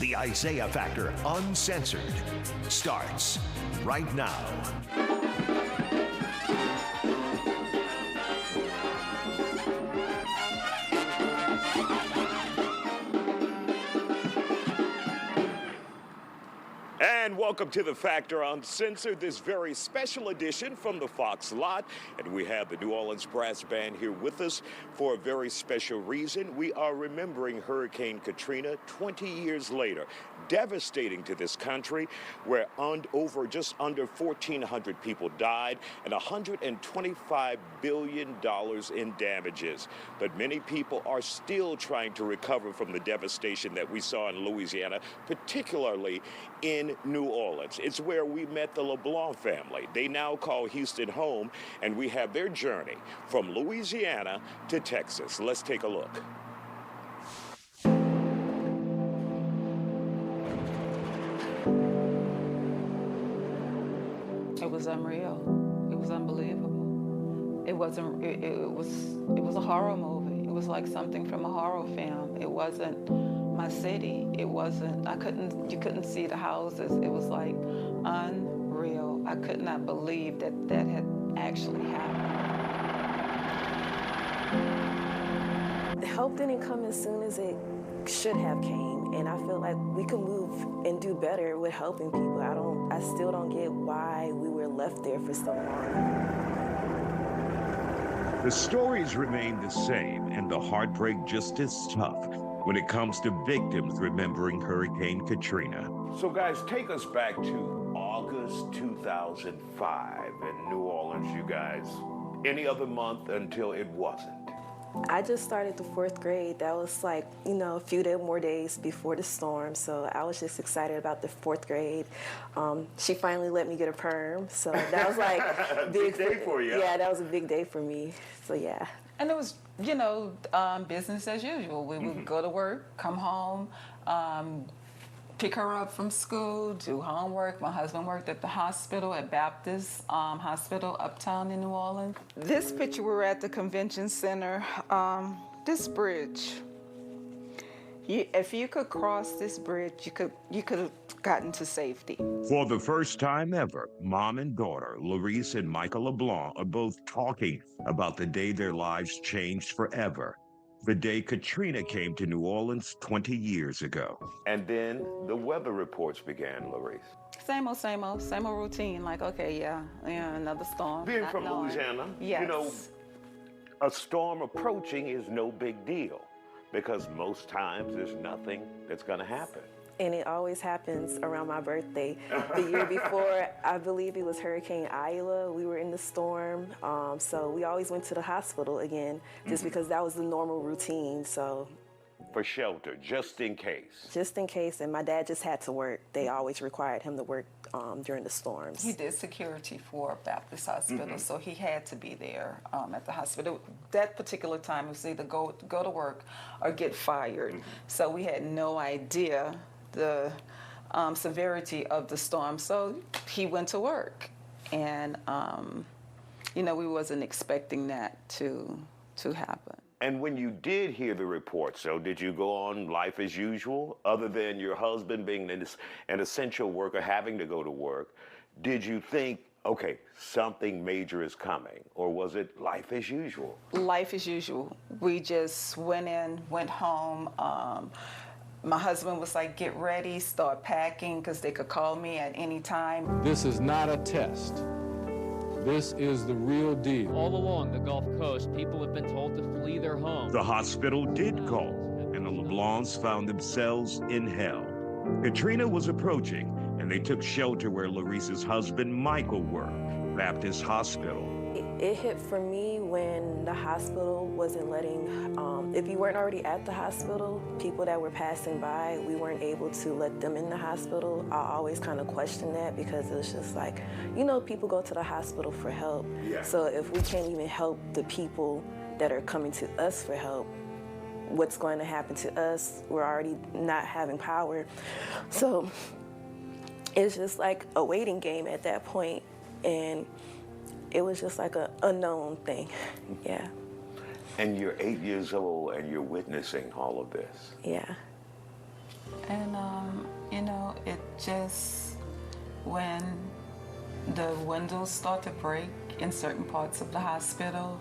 The Isaiah Factor Uncensored starts right now. And welcome to the Factor Uncensored, this very special edition from the Fox lot. And we have the New Orleans Brass Band here with us for a very special reason. We are remembering Hurricane Katrina 20 years later, devastating to this country, where just under 1,400 people died and $125 billion in damages. But many people are still trying to recover from the devastation that we saw in Louisiana, particularly in New Orleans. It's where we met the LeBlanc family. They now call Houston home, and we have their journey from Louisiana to Texas. Let's take a look. It was unreal. It was unbelievable. It was a horror movie. It was like something from a horror film. It wasn't my city. It wasn't, you couldn't see the houses. It was like unreal. I could not believe that had actually happened. The help didn't come as soon as it should have came, and I feel like we could move and do better with helping people. I still don't get why we were left there for so long. The stories remain the same, and the heartbreak just as tough when it comes to victims remembering Hurricane Katrina. So guys, take us back to August 2005 in New Orleans, you guys. Any other month until it wasn't. I just started the 4th grade. That was like, a few more days before the storm. So I was just excited about the 4th grade. She finally let me get a perm. So that was like a big day for you. Yeah, that was a big day for me. So yeah. And it was, business as usual. We would go to work, come home, pick her up from school, do homework. My husband worked at the hospital, at Baptist Hospital, uptown in New Orleans. This picture, we were at the convention center. This bridge, if you could cross this bridge, you could have gotten to safety. For the first time ever, mom and daughter, Larice and Michael LeBlanc, are both talking about the day their lives changed forever. The day Katrina came to New Orleans 20 years ago. And then the weather reports began, Larice. Same old routine. Like, okay, yeah, another storm. Being from Louisiana, yes. A storm approaching is no big deal because most times there's nothing that's going to happen. And it always happens around my birthday. The year before, I believe it was Hurricane Ida. We were in the storm, so we always went to the hospital again, just because that was the normal routine. So, for shelter, just in case. Just in case, and my dad just had to work. They always required him to work during the storms. He did security for Baptist Hospital, so he had to be there at the hospital. That particular time, it was either go to work or get fired. So we had no idea the severity of the storm, so he went to work, and we wasn't expecting that to happen. And when you did hear the report, so did you go on life as usual, other than your husband being an essential worker having to go to work? Did you think, okay, something major is coming, or was it life as usual? Life as usual. We just went home. My husband was like, get ready, start packing, because they could call me at any time. This is not a test. This is the real deal. All along the Gulf Coast, people have been told to flee their homes. The hospital did call, and the LeBlancs found themselves in hell. Katrina was approaching, and they took shelter where Larice's husband, Michael, worked, Baptist Hospital. It hit for me when the hospital wasn't letting, if you weren't already at the hospital, people that were passing by, we weren't able to let them in the hospital. I always kind of questioned that because it was just like, people go to the hospital for help. Yeah. So if we can't even help the people that are coming to us for help, what's going to happen to us? We're already not having power. So it's just like a waiting game at that point. And it was just like an unknown thing, yeah. And you're 8 years old and you're witnessing all of this. Yeah. And just when the windows start to break in certain parts of the hospital,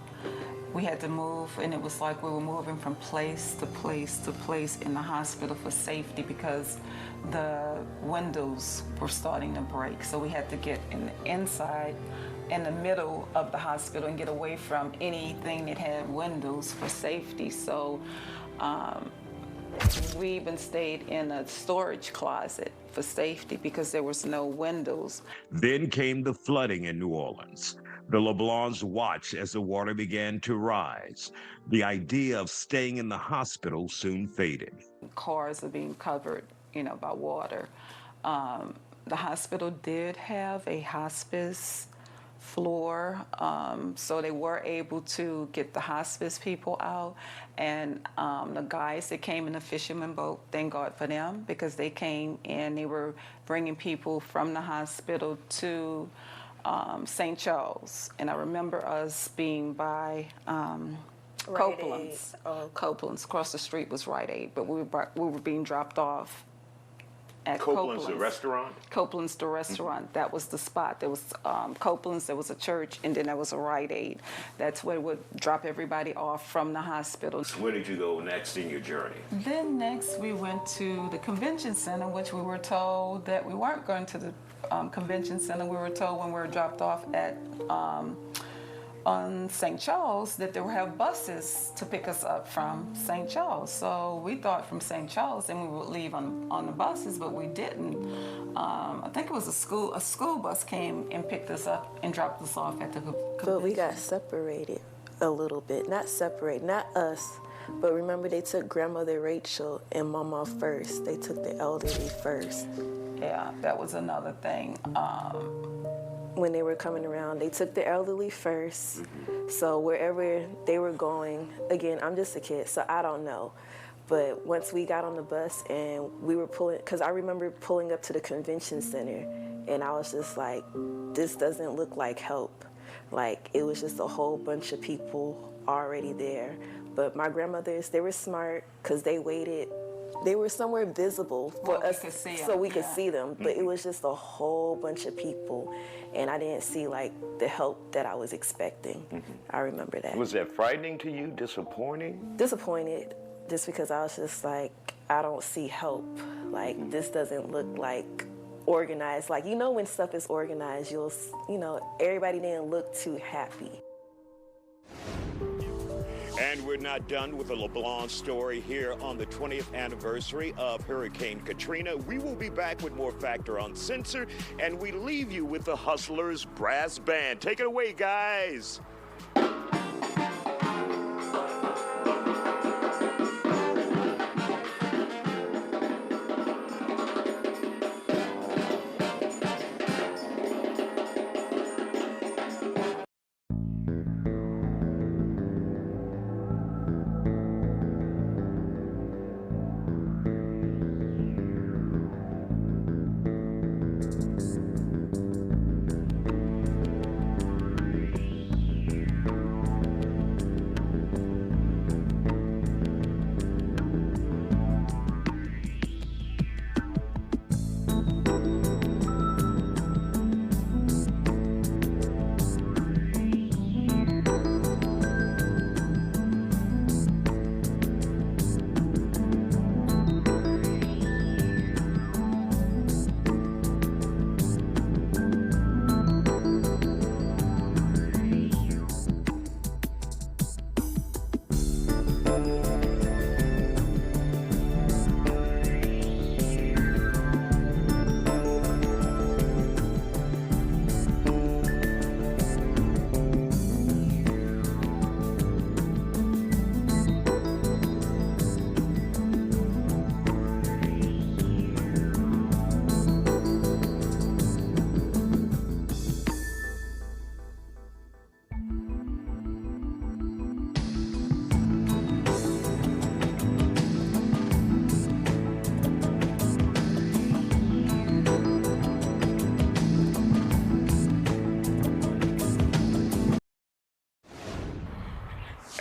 we had to move, and it was like we were moving from place to place to place in the hospital for safety because the windows were starting to break. So we had to get inside in the middle of the hospital and get away from anything that had windows for safety. So we even stayed in a storage closet for safety because there was no windows. Then came the flooding in New Orleans. The LeBlancs watched as the water began to rise. The idea of staying in the hospital soon faded. Cars are being covered, by water. The hospital did have a hospice floor, so they were able to get the hospice people out. And the guys that came in the fisherman boat, thank God for them, because they came and they were bringing people from the hospital to St. Charles. And I remember us being by Copeland's. Copeland's. Across the street was Rite Aid, but we were being dropped off at Copeland's, the restaurant? Copeland's, the restaurant. That was the spot. There was Copeland's, there was a church, and then there was a Rite Aid. That's where we would drop everybody off from the hospital. Where did you go next in your journey? Then next we went to the convention center, which we were told that we weren't going to the convention center. We were told when we were dropped off at on St. Charles that they would have buses to pick us up from St. Charles. So we thought from St. Charles then we would leave on the buses, but we didn't. I think it was a school bus came and picked us up and dropped us off at the convention. But we got separated a little bit. Not us, but remember they took grandmother Rachel and mama first. They took the elderly first. Yeah, that was another thing. When they were coming around, they took the elderly first. So wherever they were going, again, I'm just a kid, so I don't know. But once we got on the bus and we were pulling, because I remember pulling up to the convention center, and I was just like, this doesn't look like help. Like, it was just a whole bunch of people already there. But my grandmothers, they were smart, because they waited. They were somewhere visible for us, so we could see them. But it was just a whole bunch of people, and I didn't see like the help that I was expecting. I remember that. Was that frightening to you? Disappointing? Disappointed, just because I was just like, I don't see help. Like, this doesn't look like organized. Like, when stuff is organized, everybody didn't look too happy. And we're not done with the LeBlanc story here on the 20th anniversary of Hurricane Katrina. We will be back with more Factor Uncensored, and we leave you with the Hustlers Brass Band. Take it away, guys.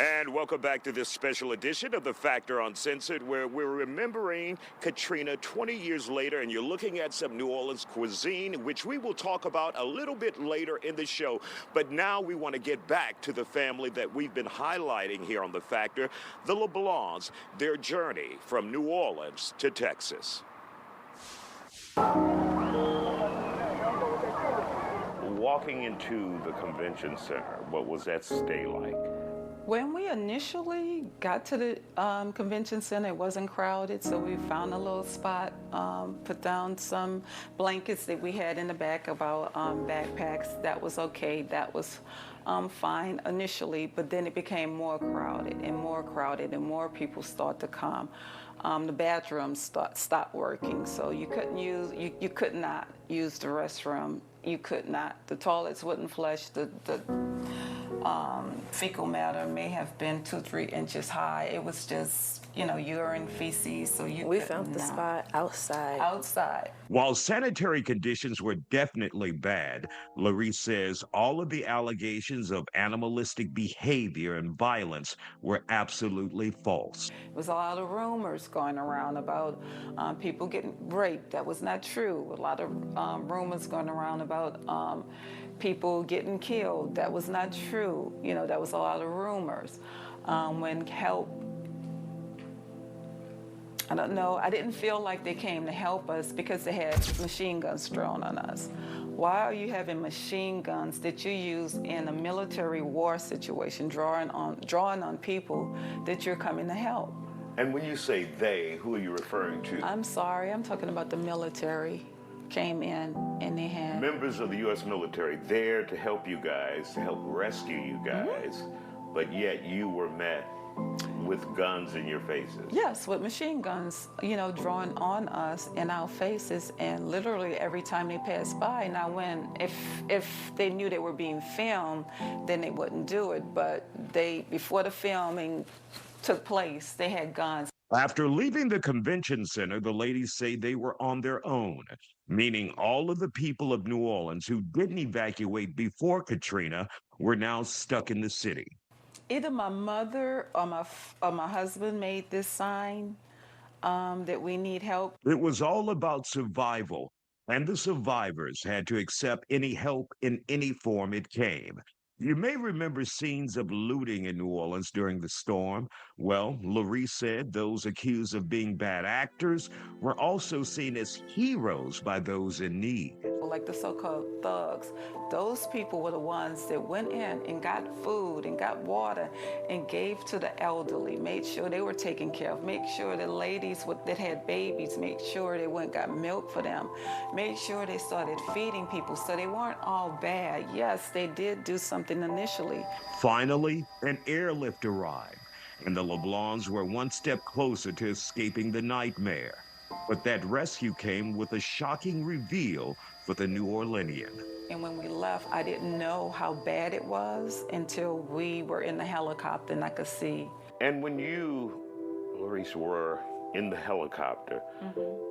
And welcome back to this special edition of The Factor Uncensored, where we're remembering Katrina 20 years later, and you're looking at some New Orleans cuisine, which we will talk about a little bit later in the show. But now we want to get back to the family that we've been highlighting here on The Factor, the LeBlancs, their journey from New Orleans to Texas. Walking into the convention center, what was that stay like? When we initially got to the convention center, it wasn't crowded, so we found a little spot, put down some blankets that we had in the back of our backpacks. That was okay. That was fine initially, but then it became more crowded and more crowded, and more people start to come. The bathrooms stopped working, so you could not use the restroom. You could not. The toilets wouldn't flush. The fecal matter may have been 2-3 inches high. It was just, urine, feces, so we found the spot outside. While sanitary conditions were definitely bad, Larice says all of the allegations of animalistic behavior and violence were absolutely false. There was a lot of rumors going around about people getting raped. That was not true. A lot of rumors going around about people getting killed. That was not true. That was a lot of rumors. When help, I don't know, I didn't feel like they came to help us because they had machine guns thrown on us. Why are you having machine guns that you use in a military war situation, drawing on people that you're coming to help? And when you say they, who are you referring to? I'm sorry, I'm talking about the military. Came in and they had members of the U.S. military there to help you guys, to help rescue you guys, but yet you were met with guns in your faces. Yes, with machine guns, drawn on us in our faces, and literally every time they passed by. Now, if they knew they were being filmed, then they wouldn't do it, but before the filming took place, they had guns. After leaving the convention center, the ladies say they were on their own, meaning all of the people of New Orleans who didn't evacuate before Katrina were now stuck in the city. Either my mother or my husband made this sign that we need help. It was all about survival, and the survivors had to accept any help in any form it came. You may remember scenes of looting in New Orleans during the storm. Well, Larice said those accused of being bad actors were also seen as heroes by those in need. Like the so-called thugs, those people were the ones that went in and got food and got water and gave to the elderly, made sure they were taken care of, made sure the ladies that had babies, made sure they went and got milk for them, made sure they started feeding people, so they weren't all bad. Yes, they did do something initially. Finally, an airlift arrived, and the LeBlancs were one step closer to escaping the nightmare. But that rescue came with a shocking reveal for the New Orleanian. And when we left, I didn't know how bad it was until we were in the helicopter and I could see. And when you, Larice, were in the helicopter,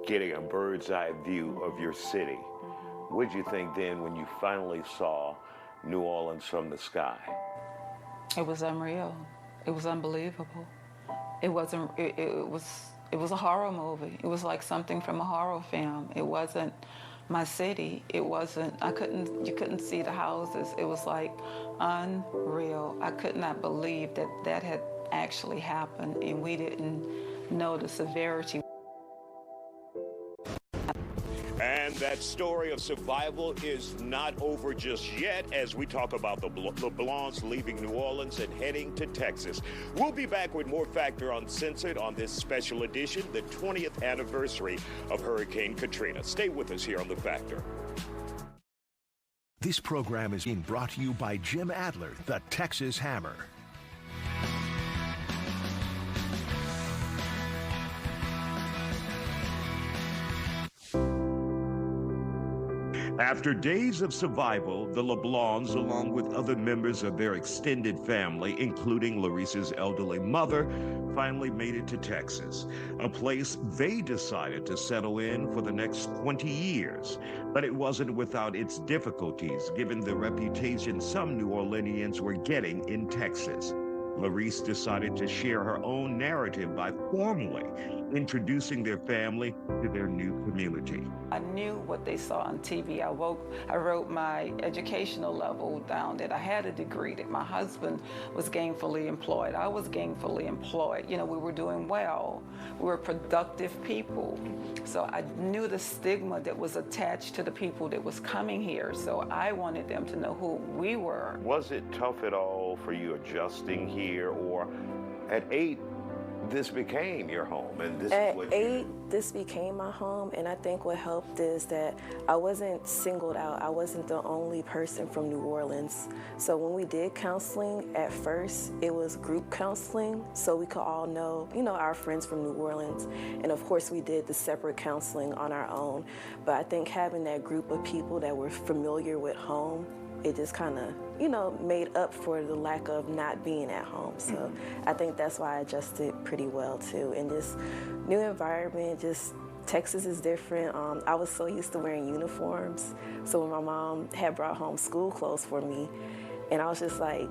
getting a bird's eye view of your city, what did you think then when you finally saw New Orleans from the sky? It was unreal. It was unbelievable. It was a horror movie. It was like something from a horror film. It wasn't my city. It wasn't, you couldn't see the houses. It was like unreal. I could not believe that had actually happened, and we didn't know the severity. And that story of survival is not over just yet as we talk about the LeBlancs leaving New Orleans and heading to Texas. We'll be back with more Factor Uncensored on this special edition, the 20th anniversary of Hurricane Katrina. Stay with us here on The Factor. This program is being brought to you by Jim Adler, the Texas Hammer. After days of survival, the LeBlancs, along with other members of their extended family, including Larice's elderly mother, finally made it to Texas, a place they decided to settle in for the next 20 years. But it wasn't without its difficulties, given the reputation some New Orleanians were getting in Texas. Larice decided to share her own narrative by formally introducing their family to their new community. I knew what they saw on TV. I wrote my educational level down, that I had a degree, that my husband was gainfully employed. I was gainfully employed. You know, we were doing well. We were productive people. So I knew the stigma that was attached to the people that was coming here. So I wanted them to know who we were. Was it tough at all for you adjusting here, or at 8, this became your home, and this At is what 8, this became my home, and I think what helped is that I wasn't singled out. I wasn't the only person from New Orleans. So when we did counseling, at first, it was group counseling, so we could all know, you know, our friends from New Orleans. And of course, we did the separate counseling on our own. But I think having that group of people that were familiar with home, it just kind of, you know, made up for the lack of not being at home. So I think that's why I adjusted pretty well too. And this new environment, just Texas is different. I was so used to wearing uniforms. So when my mom had brought home school clothes for me, and I was just like,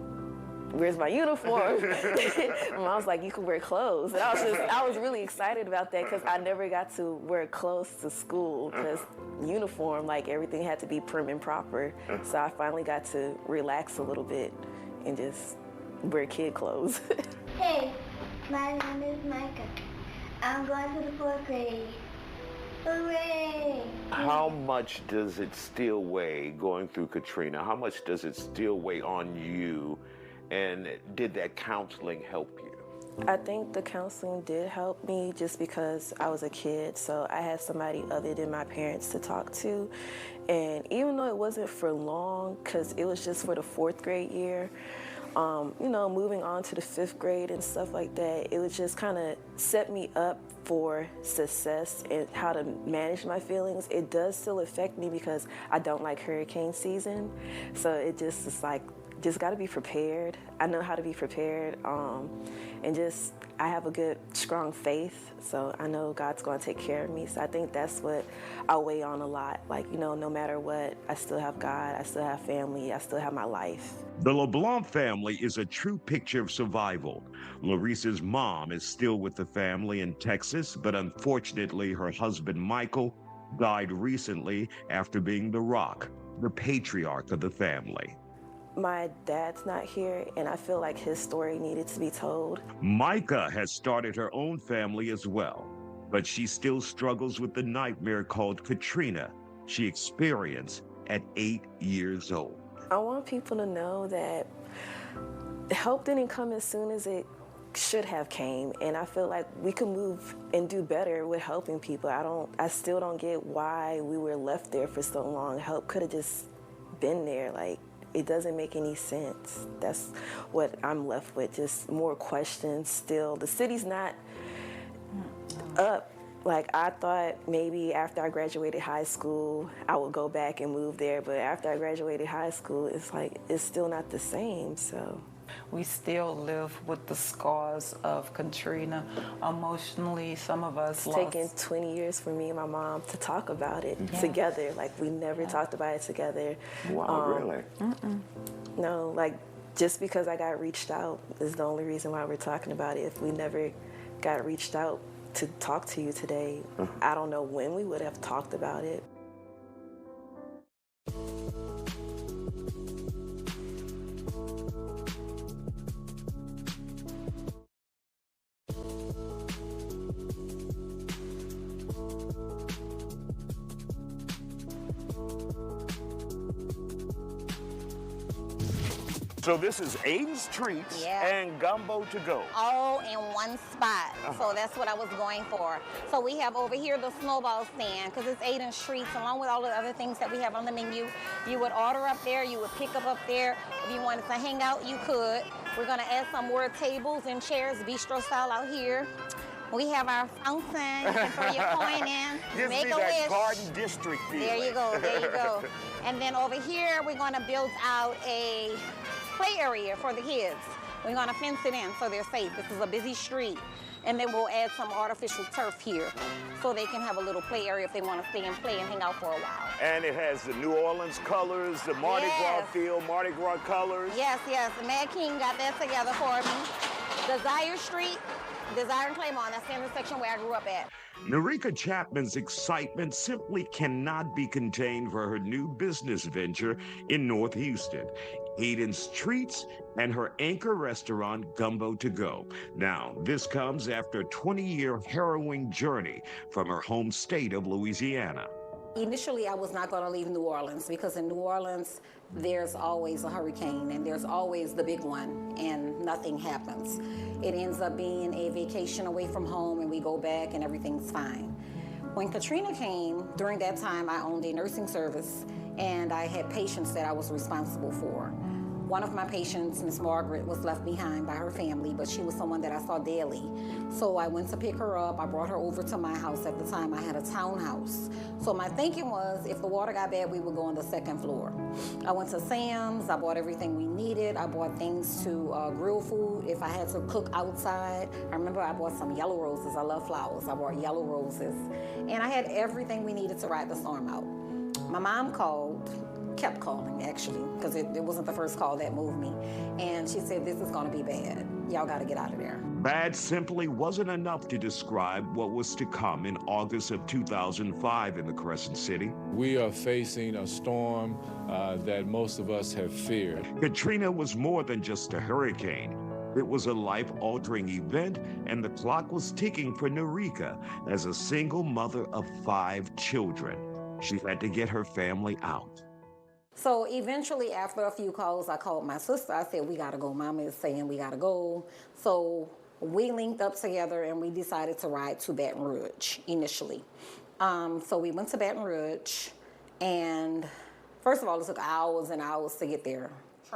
where's my uniform? My mom was like, you can wear clothes. And I was really excited about that because I never got to wear clothes to school because uniform, like everything had to be prim and proper. So I finally got to relax a little bit and just wear kid clothes. Hey, my name is Micah. I'm going to the 4th grade. Hooray! How much does it still weigh going through Katrina? How much does it still weigh on you? And did that counseling help you? I think the counseling did help me just because I was a kid, so I had somebody other than my parents to talk to. And even though it wasn't for long, because it was just for the 4th grade year, you know, moving on to the 5th grade and stuff like that, it would just kind of set me up for success and how to manage my feelings. It does still affect me because I don't like hurricane season, so it just is like, just got to be prepared. I know how to be prepared, and just I have a good, strong faith, so I know God's going to take care of me. So I think that's what I weigh on a lot. Like, you know, no matter what, I still have God, I still have family, I still have my life. The LeBlanc family is a true picture of survival. Larice's mom is still with the family in Texas, but unfortunately her husband Michael died recently after being the rock, the patriarch of the family. My dad's not here, and I feel like his story needed to be told. Micah has started her own family as well, but she still struggles with the nightmare called Katrina she experienced at 8 years old. I want people to know that help didn't come as soon as it should have came, and I feel like we could move and do better with helping people. I still don't get why we were left there for so long. Help could have just been there. Like, it doesn't make any sense. That's what I'm left with, just more questions still. The city's not up. Like, I thought maybe after I graduated high school, I would go back and move there, but after I graduated high school, it's like, it's still not the same, so. We still live with the scars of Katrina. Emotionally, some of us It's taken 20 years for me and my mom to talk about it together. Like, we never talked about it together. Wow, really? No, like, just because I got reached out is the only reason why we're talking about it. If we never got reached out to talk to you today, I don't know when we would have talked about it. So this is Aiden's Treats and Gumbo to Go. All in one spot. So that's what I was going for. So we have over here the snowball stand, because it's Aiden's Treats, along with all the other things that we have on the menu. You would order up there, you would pick up there. If you wanted to hang out, you could. We're gonna add some more tables and chairs, bistro style out here. We have our fountain. You can throw your coin in, Gives make me a that wish. Garden District feeling. There you go, there you go. And then over here, we're gonna build out a play area for the kids. We're gonna fence it in so they're safe. This is a busy street. And then we'll add some artificial turf here so they can have a little play area if they want to stay and play and hang out for a while. And it has the New Orleans colors, the Mardi Gras field, Mardi Gras colors. Yes, yes. The Mad King got that together for me. Desire Street, Desire and Claymont, that's the intersection where I grew up at. Norika Chapman's excitement simply cannot be contained for her new business venture in North Houston, Eden's Treats and her anchor restaurant, Gumbo To Go. Now, this comes after a 20-year harrowing journey from her home state of Louisiana. Initially, I was not going to leave New Orleans because in New Orleans, there's always a hurricane and there's always the big one and nothing happens. It ends up being a vacation away from home and we go back and everything's fine. When Katrina came, during that time, I owned a nursing service and I had patients that I was responsible for. One of my patients, Miss Margaret, was left behind by her family, but she was someone that I saw daily. So I went to pick her up. I brought her over to my house. At the time, I had a townhouse. So my thinking was, if the water got bad, we would go on the second floor. I went to Sam's. I bought everything we needed. I bought things to grill food if I had to cook outside. I remember I bought some yellow roses. I love flowers. I bought yellow roses. And I had everything we needed to ride the storm out. My mom kept calling actually, because it wasn't the first call that moved me. And she said, this is gonna be bad. Y'all gotta get out of there. Bad simply wasn't enough to describe what was to come in August of 2005 in the Crescent City. We are facing a storm that most of us have feared. Katrina was more than just a hurricane. It was a life-altering event, and the clock was ticking for Norika as a single mother of 5 children. She had to get her family out. So eventually, after a few calls, I called my sister. I said, we gotta go. Mama is saying we gotta go. So we linked up together and we decided to ride to Baton Rouge initially. So we went to Baton Rouge, and first of all, it took hours and hours to get there.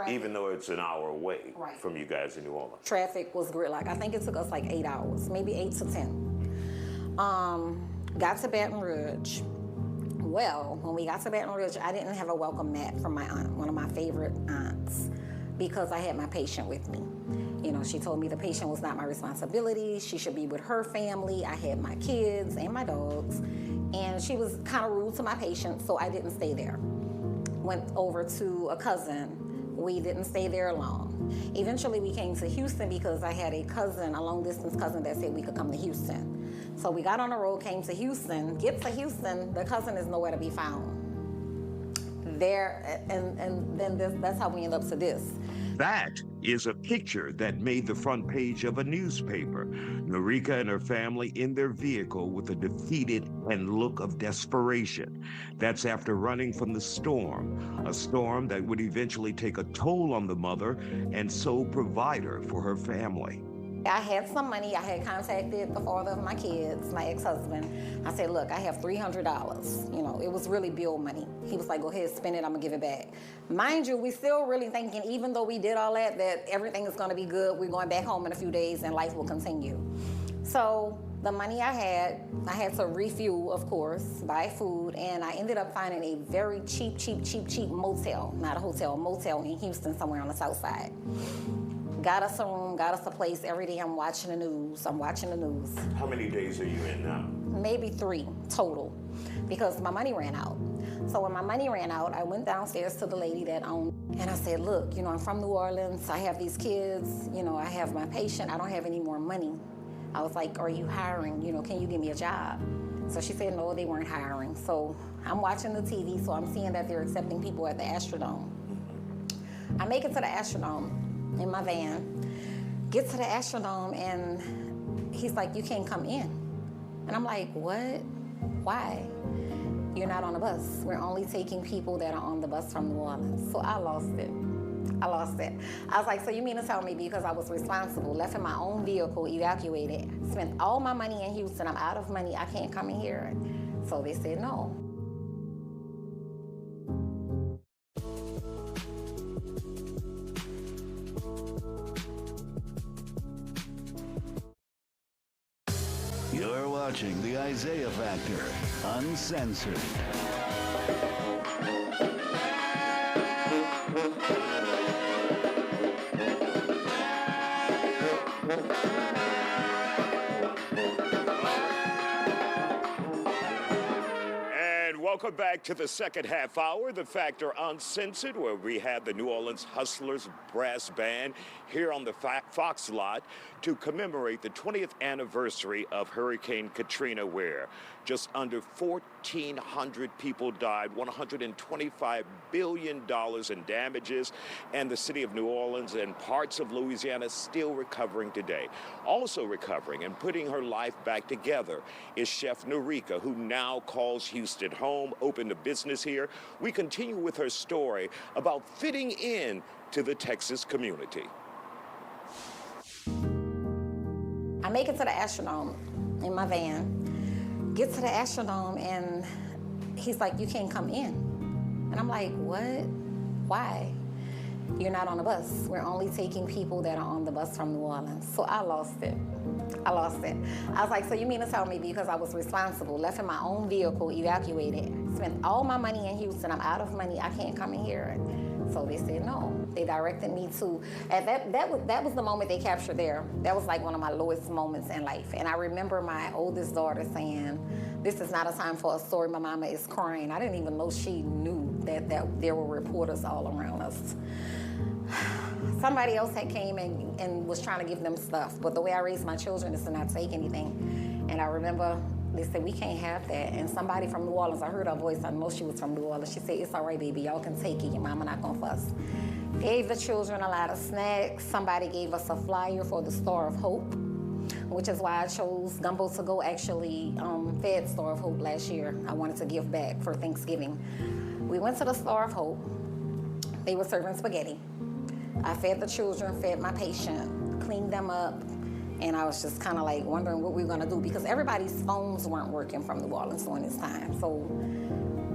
Even though it's an hour away from you guys in New Orleans. Traffic was gridlock. I think it took us like 8 hours, maybe 8 to 10. Got to Baton Rouge. Well, when we got to Baton Rouge, I didn't have a welcome mat from my aunt, one of my favorite aunts, because I had my patient with me. You know, she told me the patient was not my responsibility. She should be with her family. I had my kids and my dogs, and she was kind of rude to my patient, so I didn't stay there. Went over to a cousin. We didn't stay there long. Eventually, we came to Houston because I had a cousin, a long-distance cousin, that said we could come to Houston. So we got on the road, came to Houston. Get to Houston, the cousin is nowhere to be found. There, and then that's how we end up to this. That is a picture that made the front page of a newspaper. Norika and her family in their vehicle with a defeated and look of desperation. That's after running from the storm, a storm that would eventually take a toll on the mother and sole provider for her family. I had some money. I had contacted the father of my kids, my ex-husband. I said, look, I have $300. You know, it was really bill money. He was like, go ahead, spend it, I'm gonna give it back. Mind you, we still really thinking, even though we did all that everything is gonna be good. We're going back home in a few days and life will continue. So the money I had to refuel, of course, buy food, and I ended up finding a very cheap motel, not a hotel, a motel in Houston, somewhere on the south side. Got us a room, got us a place. Every day I'm watching the news. How many days are you in now? Maybe 3 total, because my money ran out. So when my money ran out, I went downstairs to the lady that owned, and I said, look, you know, I'm from New Orleans. I have these kids. You know, I have my patient. I don't have any more money. I was like, are you hiring? You know, can you give me a job? So she said, no, they weren't hiring. So I'm watching the TV, so I'm seeing that they're accepting people at the Astrodome. I make it to the Astrodome in my van, get to the Astrodome, and he's like, you can't come in. And I'm like, what? Why? You're not on the bus. We're only taking people that are on the bus from New Orleans. So I lost it. I was like, so you mean to tell me because I was responsible, left in my own vehicle, evacuated, spent all my money in Houston, I'm out of money, I can't come in here? So they said no. You're watching the Isaiah Factor Uncensored. Welcome back to the second half hour, The Factor Uncensored, where we have the New Orleans Hustlers Brass Band here on the Fox lot to commemorate the 20th anniversary of Hurricane Katrina, where just under 1,400 people died, $125 billion in damages, and the city of New Orleans and parts of Louisiana still recovering today. Also recovering and putting her life back together is Chef Norika, who now calls Houston home, opened a business here. We continue with her story about fitting in to the Texas community. I make it to the Astrodome in my van, get to the Astrodome, and he's like, you can't come in. And I'm like, what? Why? You're not on the bus. We're only taking people that are on the bus from New Orleans. So I lost it. I was like, so you mean to tell me because I was responsible, left in my own vehicle, evacuated, spent all my money in Houston, I'm out of money, I can't come in here? So they said no. They directed me to, and that was the moment they captured there. That was like one of my lowest moments in life. And I remember my oldest daughter saying, this is not a time for a story, my mama is crying. I didn't even know she knew that there were reporters all around us. Somebody else had came and was trying to give them stuff, but the way I raised my children is to not take anything. And I remember they said, we can't have that. And somebody from New Orleans, I heard her voice, I know she was from New Orleans. She said, it's all right, baby, y'all can take it. Your mama not gonna fuss. Gave the children a lot of snacks. Somebody gave us a flyer for the Star of Hope, which is why I chose Gumbo to Go actually fed Star of Hope last year. I wanted to give back for Thanksgiving. We went to the Star of Hope. They were serving spaghetti. I fed the children, fed my patient, cleaned them up, and I was just kind of like wondering what we were gonna do because everybody's phones weren't working from New Orleans during this time. So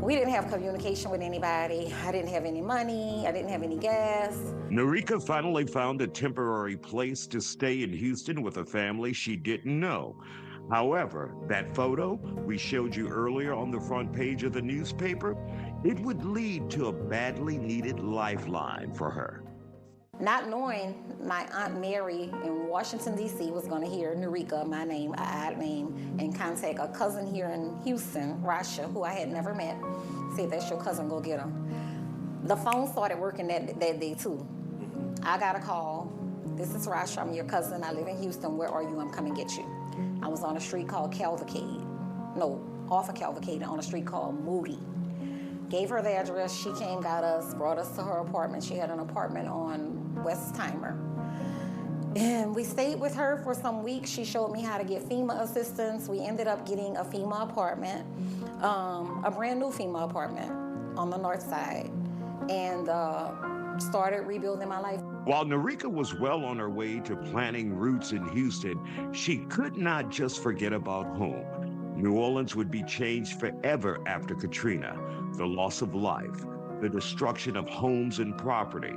we didn't have communication with anybody. I didn't have any money. I didn't have any gas. Norika finally found a temporary place to stay in Houston with a family she didn't know. However, that photo we showed you earlier on the front page of the newspaper, it would lead to a badly needed lifeline for her. Not knowing my Aunt Mary in Washington, D.C. was going to hear Norika, my name, an odd name, and contact a cousin here in Houston, Rasha, who I had never met, say, that's your cousin, go get him. The phone started working that day, too. I got a call. This is Rasha, I'm your cousin. I live in Houston. Where are you? I'm coming to get you. I was on a street called Cavalcade. No, off of Cavalcade, on a street called Moody. Gave her the address. She came, got us, brought us to her apartment. She had an apartment on West Timer. And we stayed with her for some weeks. She showed me how to get FEMA assistance. We ended up getting a FEMA apartment, a brand new FEMA apartment on the north side, and started rebuilding my life. While Norika was well on her way to planting roots in Houston, she could not just forget about home. New Orleans would be changed forever after Katrina. The loss of life, the destruction of homes and property,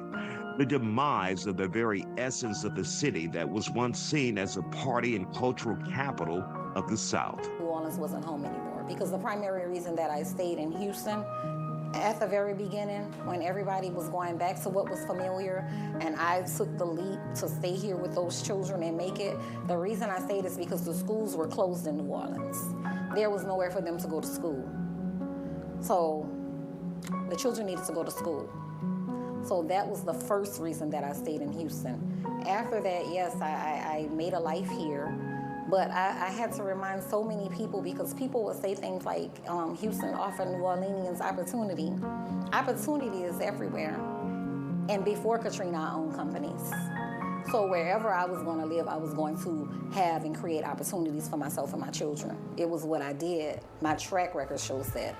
the demise of the very essence of the city that was once seen as a party and cultural capital of the South. New Orleans wasn't home anymore because the primary reason that I stayed in Houston at the very beginning, when everybody was going back to what was familiar, and I took the leap to stay here with those children and make it, the reason I stayed is because the schools were closed in New Orleans. There was nowhere for them to go to school. So the children needed to go to school. So that was the first reason that I stayed in Houston. After that, yes, I made a life here, but I had to remind so many people because people would say things like, Houston offered New Orleanians opportunity. Opportunity is everywhere. And before Katrina, I owned companies. So wherever I was going to live, I was going to have and create opportunities for myself and my children. It was what I did. My track record shows that.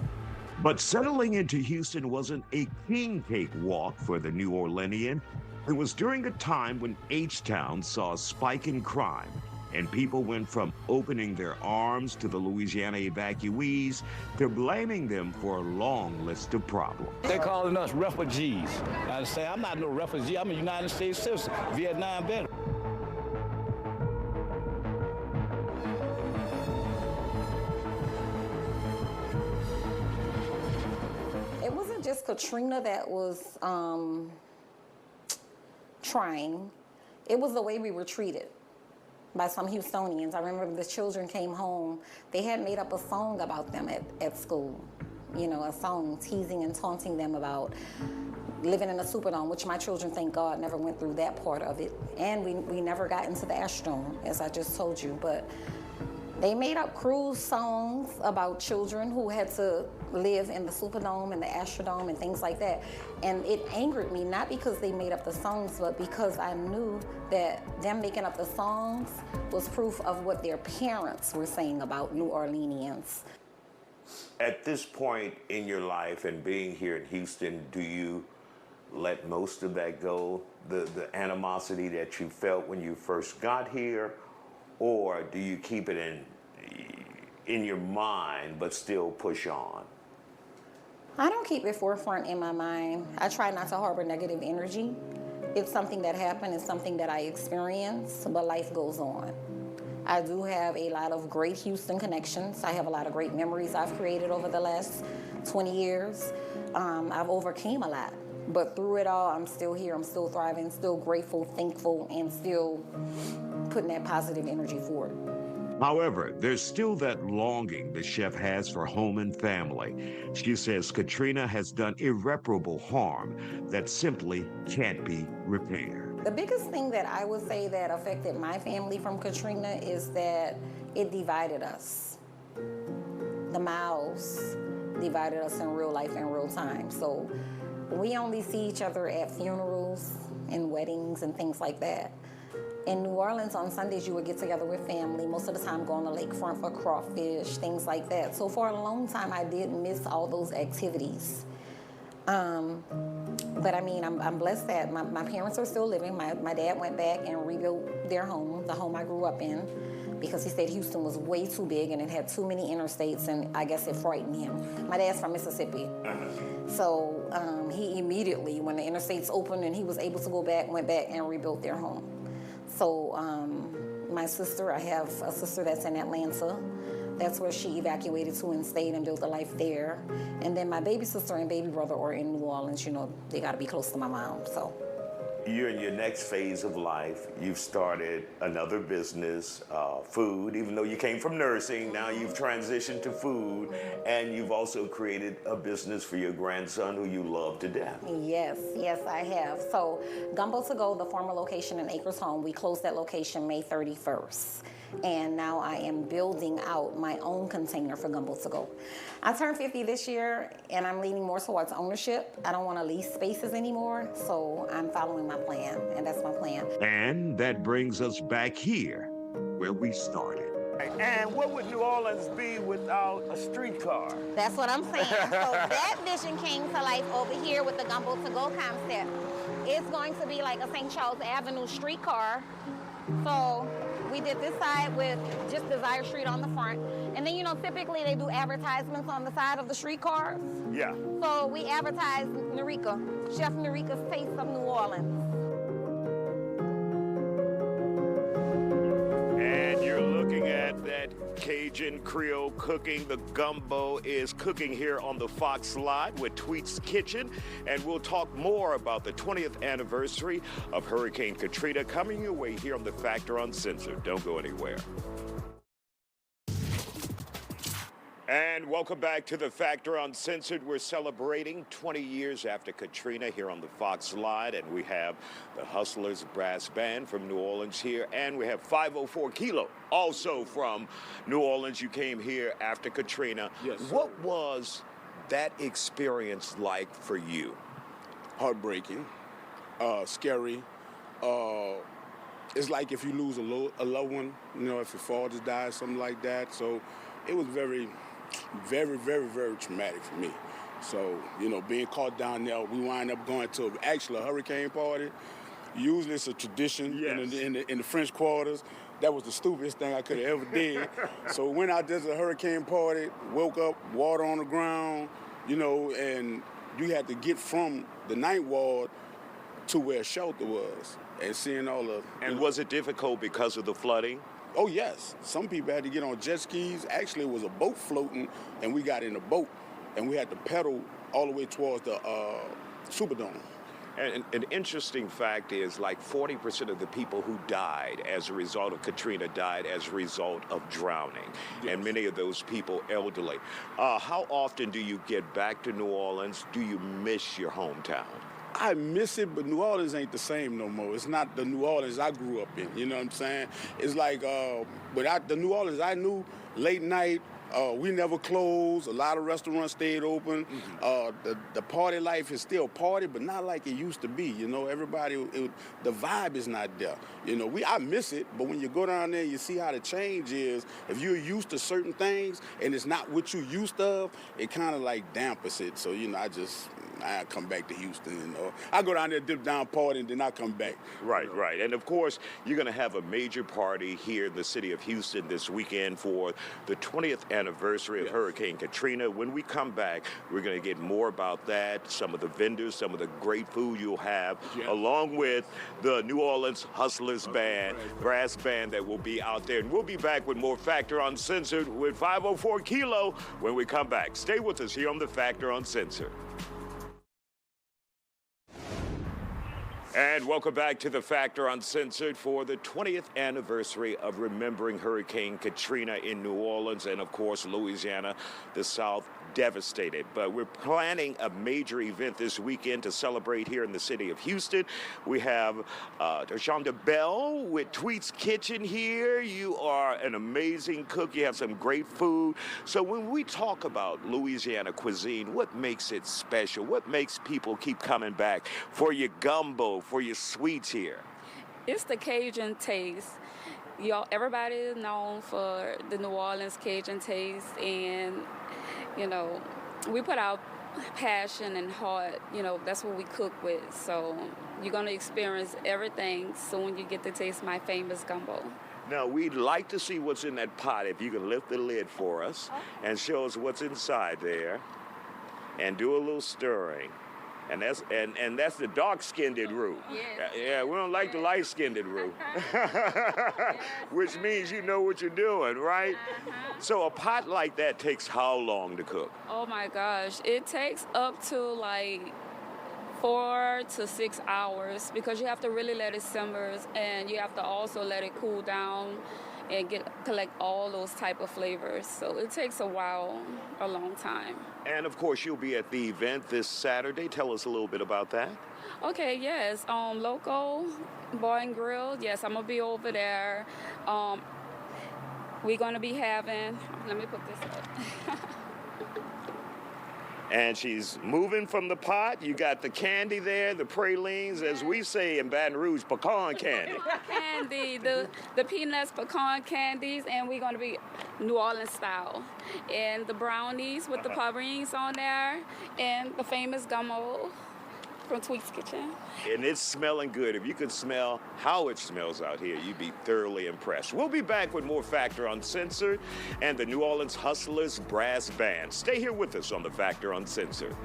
But settling into Houston wasn't a king cake walk for the New Orleanian. It was during a time when H-Town saw a spike in crime, and people went from opening their arms to the Louisiana evacuees to blaming them for a long list of problems. They're calling us refugees. I say, I'm not no refugee, I'm a United States citizen, Vietnam veteran. It wasn't just Katrina that was trying. It was the way we were treated by some Houstonians. I remember the children came home. They had made up a song about them at school. you know, a song teasing and taunting them about living in a Superdome, which my children, thank God, never went through that part of it. And we never got into the Astrodome, as I just told you. But they made up cruise songs about children who had to live in the Superdome and the Astrodome and things like that. And it angered me, not because they made up the songs, but because I knew that them making up the songs was proof of what their parents were saying about New Orleanians. At this point in your life and being here in Houston, do you let most of that go, the animosity that you felt when you first got here, or do you keep it in your mind but still push on? I don't keep it forefront in my mind. I try not to harbor negative energy. It's something that happened, it's something that I experienced, but life goes on. I do have a lot of great Houston connections. I have a lot of great memories I've created over the last 20 years. I've overcame a lot. But through it all, I'm still here, I'm still thriving, still grateful, thankful, and still putting that positive energy forward. However, there's still that longing the chef has for home and family. She says Katrina has done irreparable harm that simply can't be repaired. The biggest thing that I would say that affected my family from Katrina is that it divided us. The mouths divided us in real life in real time. So we only see each other at funerals and weddings and things like that. In New Orleans, on Sundays, you would get together with family, most of the time go on the lakefront for crawfish, things like that. So for a long time, I did miss all those activities. But I mean, I'm blessed that my parents are still living. My dad went back and rebuilt their home, the home I grew up in, because he said Houston was way too big and it had too many interstates, and I guess it frightened him. My dad's from Mississippi. So he immediately, when the interstates opened and he was able to go back, went back and rebuilt their home. So my sister, I have a sister that's in Atlanta. That's where she evacuated to and stayed and built a life there. And then my baby sister and baby brother are in New Orleans. You know, they got to be close to my mom, so. You're in your next phase of life. You've started another business, food, even though you came from nursing. Now you've transitioned to food, and you've also created a business for your grandson who you love to death. Yes, I have. So Gumbo To Go, the former location in Acres Home, we closed that location May 31st. And now I am building out my own container for Gumbo To Go. I turned 50 this year, and I'm leaning more towards ownership. I don't want to lease spaces anymore, so I'm following my plan, and that's my plan. And that brings us back here, where we started. And what would New Orleans be without a streetcar? That's what I'm saying. So that vision came to life over here with the Gumbo To Go concept. It's going to be like a St. Charles Avenue streetcar. So we did this side with just Desire Street on the front. And then, you know, typically they do advertisements on the side of the streetcars. Yeah. So we advertised Nurika, Chef Nurika's Taste of New Orleans. And you're looking at that Cajun Creole cooking. The gumbo is cooking here on the Fox lot with Tweet's Kitchen. And we'll talk more about the 20th anniversary of Hurricane Katrina coming your way here on The Factor Uncensored. Don't go anywhere. And welcome back to The Factor Uncensored. We're celebrating 20 years after Katrina here on the Fox lot, and we have the Hustlers Brass Band from New Orleans here, and we have 504 Kilo, also from New Orleans. You came here after Katrina. Yes, sir. What was that experience like for you? Heartbreaking, scary. It's like if you lose a loved one, you know, if your father dies, something like that. So it was very, very, very, very traumatic for me. So, you know, being caught down there, we wind up going to actually a hurricane party. Usually it's a tradition in the French quarters. That was the stupidest thing I could have ever did. So went out there to the hurricane party, woke up, water on the ground, you know, and you had to get from the ninth ward to where shelter was and seeing all the... And was it difficult because of the flooding? Oh, yes. Some people had to get on jet skis. Actually, it was a boat floating, and we got in a boat, and we had to pedal all the way towards the Superdome. And an interesting fact is like 40% of the people who died as a result of Katrina died as a result of drowning, and many of those people elderly. How often do you get back to New Orleans? Do you miss your hometown? I miss it, but New Orleans ain't the same no more. It's not the New Orleans I grew up in, you know what I'm saying? It's like, the New Orleans I knew, late night, we never closed. A lot of restaurants stayed open. The party life is still party, but not like it used to be. You know, everybody, the vibe is not there. You know, I miss it, but when you go down there, you see how the change is. If you're used to certain things and it's not what you used to, it kind of like dampens it. So, you know, I come back to Houston, you know. I go down there, dip down, party, and then I come back. Right, right. And of course, you're going to have a major party here in the city of Houston this weekend for the 20th anniversary of Hurricane Katrina. When we come back, we're going to get more about that, some of the vendors, some of the great food you'll have, along with the New Orleans Hustlers Band, brass band that will be out there. And we'll be back with more Factor Uncensored with 504 Kilo when we come back. Stay with us here on the Factor Uncensored. And welcome back to the Factor Uncensored for the 20th anniversary of remembering Hurricane Katrina in New Orleans and, of course, Louisiana, the South devastated. But we're planning a major event this weekend to celebrate here in the city of Houston. We have Shonda Bell with Tweet's Kitchen here. You are an amazing cook. You have some great food. So when we talk about Louisiana cuisine, what makes it special? What makes people keep coming back for your gumbo, for your sweets here? It's the Cajun taste. Y'all, everybody is known for the New Orleans Cajun taste, and you know, we put our passion and heart, you know, that's what we cook with. So you're going to experience everything soon you get to taste my famous gumbo. Now, we'd like to see what's in that pot. If you can lift the lid for us and show us what's inside there and do a little stirring. And that's the dark-skinned roux. Yes. Yeah, we don't like the light-skinned roux, which means you know what you're doing, right? So a pot like that takes how long to cook? Oh my gosh, it takes up to like 4 to 6 hours because you have to really let it simmer, and you have to also let it cool down and collect all those type of flavors. So it takes a while, a long time. And of course, you'll be at the event this Saturday. Tell us a little bit about that. Okay, yes, Local Bar and Grill. Yes, I'm gonna be over there. We're gonna be having, let me put this up. And she's moving from the pot. You got the candy there, the pralines, as we say in Baton Rouge, pecan candy. Candy, the peanuts, pecan candies, and we're going to be New Orleans style. And the brownies with the poverines on there, and the famous gumbo from Tweet's Kitchen. And it's smelling good. If you could smell how it smells out here, you'd be thoroughly impressed. We'll be back with more Factor Uncensored and the New Orleans Hustlers Brass Band. Stay here with us on the Factor Uncensored.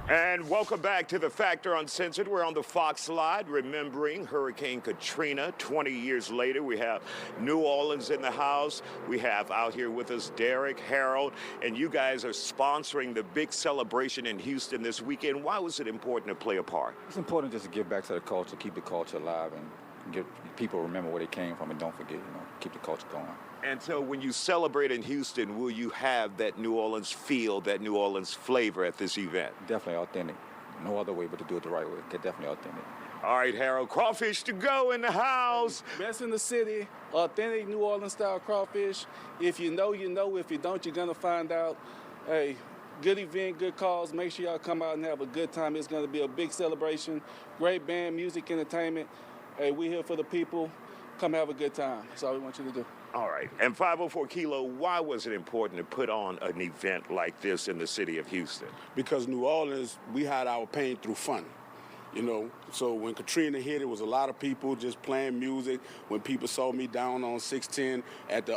And welcome back to the Factor Uncensored. We're on the Fox lot remembering Hurricane Katrina. 20 years later, we have New Orleans in the house. We have out here with us Derek, Harold, and you guys are sponsoring the big celebration in Houston this weekend. Why was it important to play a part? It's important just to give back to the culture, keep the culture alive, and give people remember where they came from, and don't forget, keep the culture going. And so when you celebrate in Houston, will you have that New Orleans feel, that New Orleans flavor at this event? Definitely authentic. No other way but to do it the right way. Get definitely authentic. All right, Harold, crawfish to go in the house. Best in the city, authentic New Orleans style crawfish. If you know, you know. If you don't, you're gonna find out. Hey, good event, good cause. Make sure y'all come out and have a good time. It's gonna be a big celebration. Great band, music, entertainment. Hey, we here for the people. Come have a good time. That's all we want you to do. All right. And 504 Kilo, why was it important to put on an event like this in the city of Houston? Because New Orleans, we had our pain through fun. So when Katrina hit, it was a lot of people just playing music. When people saw me down on 610 at the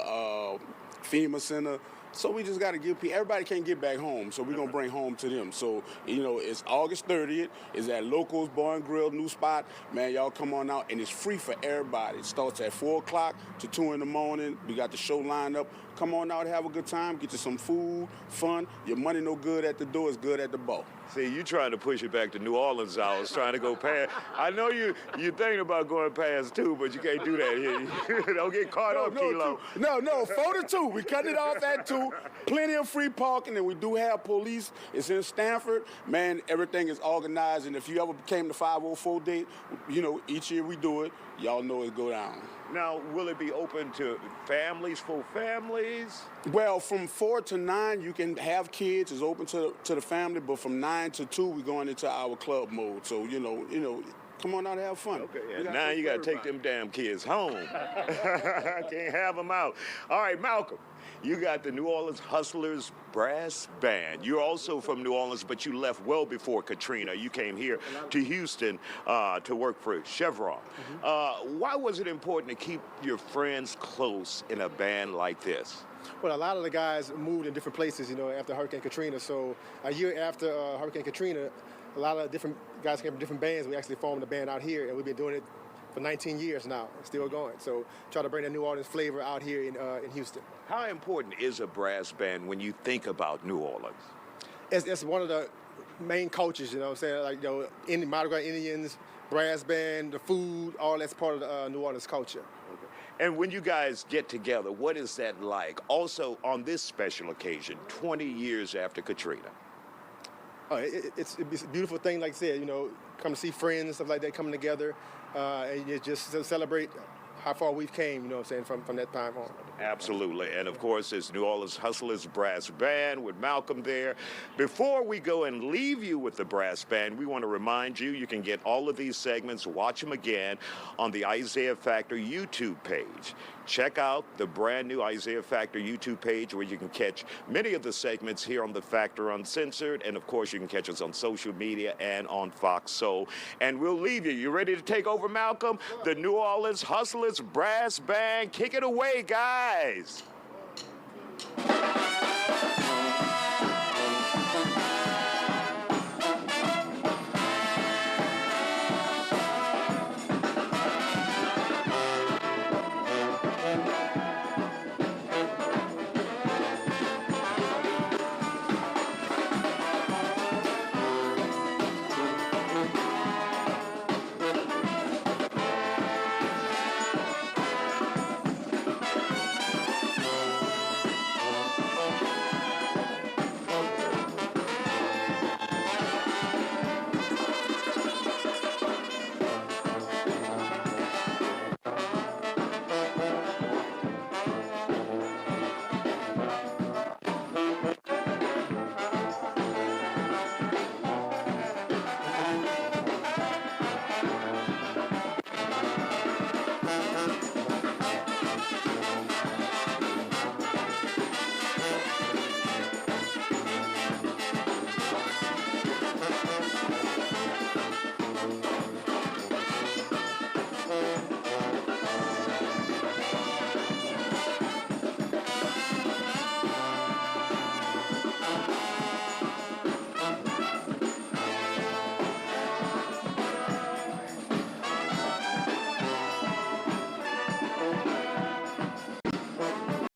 FEMA Center, so we just got to give people, everybody can't get back home, so we're going to bring home to them. So, it's August 30th. It's at Locals Bar and Grill, new spot. Man, y'all come on out, and it's free for everybody. It starts at 4 o'clock to 2 in the morning. We got the show lined up. Come on out, have a good time, get you some food, fun. Your money no good at the door, it's good at the bar. See, you trying to push it back to New Orleans hours, trying to go past. I know you're thinking about going past 2, but you can't do that here. Don't get caught up, Kilo. No, 4 to 2. We cutting it off at 2. Plenty of free parking, and we do have police. It's in Stanford. Man, everything is organized, and if you ever came to 504 date, you know, each year we do it. Y'all know it go down. Now, will it be open to families, full families? Well, from 4 to 9, you can have kids. It's open to the family, but from 9 to 2, we're going into our club mode. So, you know, come on out and have fun. Okay, and now you got to take them damn kids home. Can't have them out. All right, Malcolm, you got the New Orleans Hustlers Brass Band. You're also from New Orleans, but you left well before Katrina. You came here to Houston to work for Chevron. Why was it important to keep your friends close in a band like this? Well, a lot of the guys moved in different places, you know, after Hurricane Katrina. So a year after Hurricane Katrina, a lot of different guys came from different bands. We actually formed a band out here, and we've been doing it for 19 years now, still going. So try to bring the New Orleans flavor out here in Houston. How important is a brass band when you think about New Orleans? It's one of the main cultures, you know what I'm saying? Like, you know, Mardi Gras Indians, brass band, the food, all that's part of the New Orleans culture. And when you guys get together, what is that like? Also, on this special occasion, 20 years after Katrina. It's a beautiful thing, like I said, you know, come to see friends and stuff like that coming together, and you just celebrate how far we've came, you know what I'm saying, from that time on. Absolutely. And of course, it's New Orleans Hustlers Brass Band with Malcolm there. Before we go and leave you with the brass band, we want to remind you, you can get all of these segments, watch them again on the Isaiah Factor YouTube page. Check out the brand new Isaiah Factor YouTube page where you can catch many of the segments here on the Factor Uncensored. And of course, you can catch us on social media and on Fox Soul. And we'll leave you. You ready to take over, Malcolm? The New Orleans Hustlers Brass Band. Kick it away, guys.